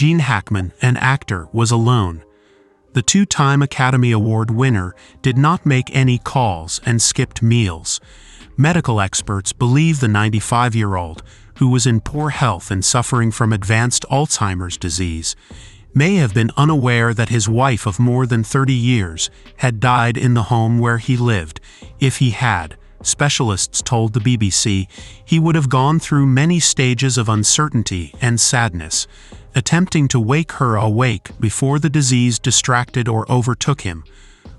Gene Hackman, an actor, was alone. The two-time Academy Award winner did not make any calls and skipped meals. Medical experts believe the 95-year-old, who was in poor health and suffering from advanced Alzheimer's disease, may have been unaware that his wife of more than 30 years had died in the home where he lived. If he had, specialists told the BBC, he would have gone through many stages of uncertainty and sadness, attempting to wake her awake before the disease distracted or overtook him,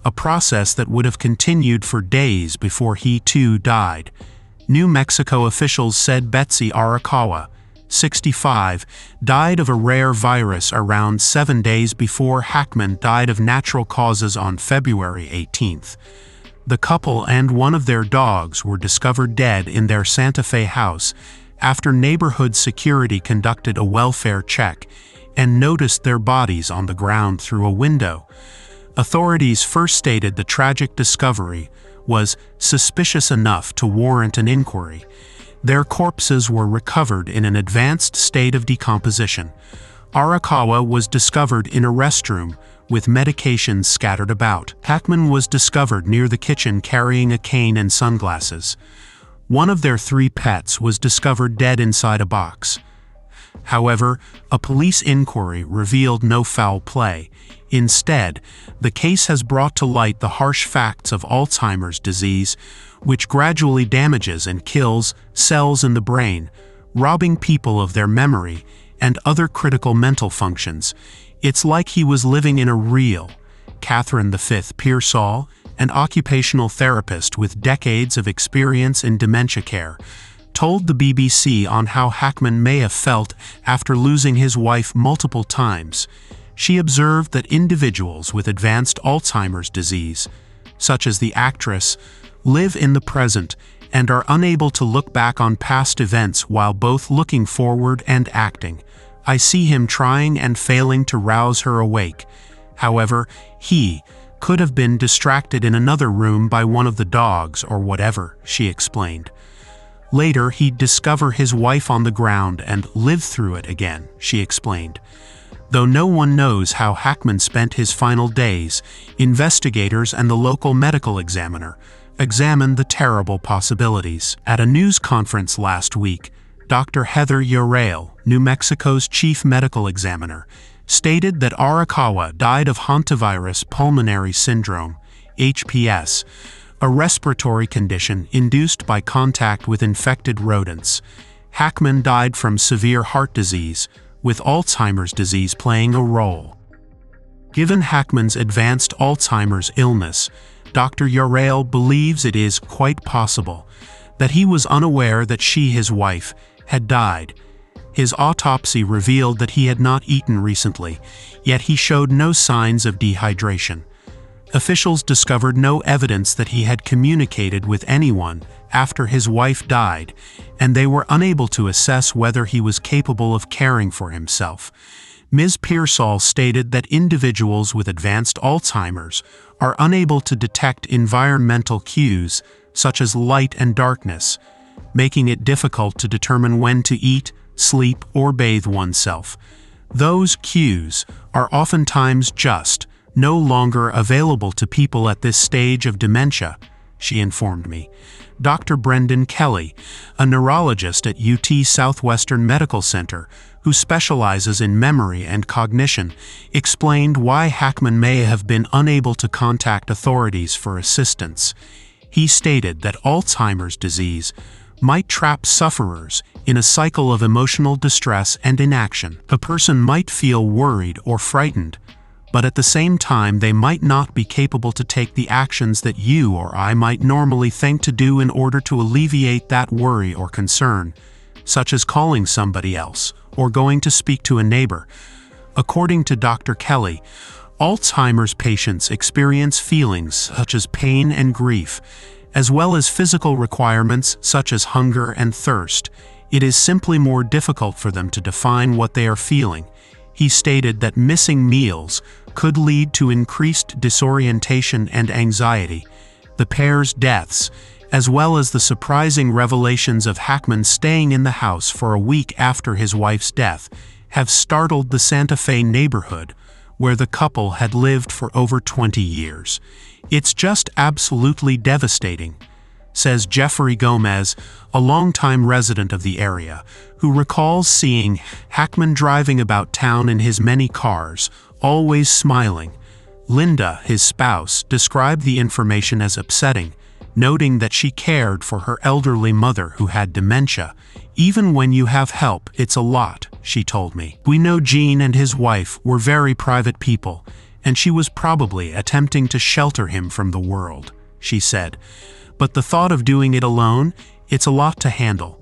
a process that would have continued for days before he too died. New Mexico officials said Betsy Arakawa, 65, died of a rare virus around 7 days before Hackman died of natural causes on February 18th. The couple and one of their dogs were discovered dead in their Santa Fe house after neighborhood security conducted a welfare check and noticed their bodies on the ground through a window. Authorities first stated the tragic discovery was suspicious enough to warrant an inquiry. Their corpses were recovered in an advanced state of decomposition. Arakawa was discovered in a restroom with medications scattered about. Hackman was discovered near the kitchen carrying a cane and sunglasses. One of their 3 pets was discovered dead inside a box. However, a police inquiry revealed no foul play. Instead, the case has brought to light the harsh facts of Alzheimer's disease, which gradually damages and kills cells in the brain, robbing people of their memory and other critical mental functions. It's like he was living in a reel. Catherine V. Pearsall, an occupational therapist with decades of experience in dementia care, told the BBC on how Hackman may have felt after losing his wife multiple times. She observed that individuals with advanced Alzheimer's disease, such as the actress, live in the present and are unable to look back on past events while both looking forward and acting. I see him trying and failing to rouse her awake. However, he could have been distracted in another room by one of the dogs or whatever, she explained. Later, he'd discover his wife on the ground and live through it again, she explained. Though no one knows how Hackman spent his final days, investigators and the local medical examiner examined the terrible possibilities. At a news conference last week, Dr. Heather Urale, New Mexico's chief medical examiner, stated that Arakawa died of hantavirus pulmonary syndrome, HPS, a respiratory condition induced by contact with infected rodents. Hackman died from severe heart disease, with Alzheimer's disease playing a role. Given Hackman's advanced Alzheimer's illness, Dr. Urale believes it is quite possible that he was unaware that she, his wife, had died. His autopsy revealed that he had not eaten recently, yet he showed no signs of dehydration. Officials discovered no evidence that he had communicated with anyone after his wife died, and they were unable to assess whether he was capable of caring for himself. Ms. Pearsall stated that individuals with advanced Alzheimer's are unable to detect environmental cues such as light and darkness, making it difficult to determine when to eat, sleep, or bathe oneself. Those cues are oftentimes just no longer available to people at this stage of dementia, she informed me. Dr. Brendan Kelly, a neurologist at UT Southwestern Medical Center who specializes in memory and cognition, explained why Hackman may have been unable to contact authorities for assistance. He stated that Alzheimer's disease might trap sufferers in a cycle of emotional distress and inaction. A person might feel worried or frightened, but at the same time they might not be capable to take the actions that you or I might normally think to do in order to alleviate that worry or concern, such as calling somebody else or going to speak to a neighbor. According to Dr. Kelly, Alzheimer's patients experience feelings such as pain and grief, as well as physical requirements such as hunger and thirst. It is simply more difficult for them to define what they are feeling. He stated that missing meals could lead to increased disorientation and anxiety. The pair's deaths, as well as the surprising revelations of Hackman staying in the house for a week after his wife's death, have startled the Santa Fe neighborhood, where the couple had lived for over 20 years. It's just absolutely devastating, says Jeffrey Gomez, a longtime resident of the area, who recalls seeing Hackman driving about town in his many cars, always smiling. Linda, his spouse, described the information as upsetting, noting that she cared for her elderly mother who had dementia. "Even when you have help, it's a lot," she told me. "We know Gene and his wife were very private people, and she was probably attempting to shelter him from the world," she said. "But the thought of doing it alone, it's a lot to handle."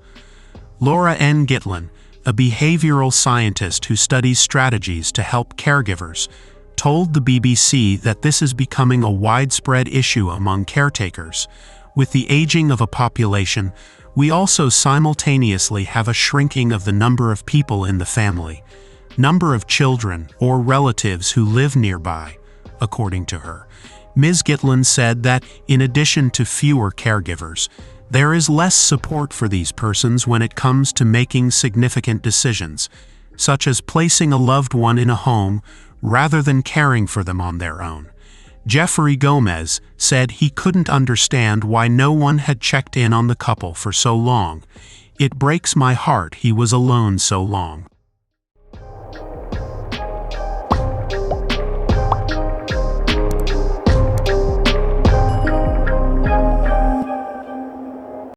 Laura N. Gitlin, a behavioral scientist who studies strategies to help caregivers, told the BBC that this is becoming a widespread issue among caretakers. "With the aging of a population, we also simultaneously have a shrinking of the number of people in the family, number of children or relatives who live nearby," according to her. Ms. Gitlin said that, in addition to fewer caregivers, there is less support for these persons when it comes to making significant decisions, such as placing a loved one in a home rather than caring for them on their own. Jeffrey Gomez said he couldn't understand why no one had checked in on the couple for so long. "It breaks my heart he was alone so long."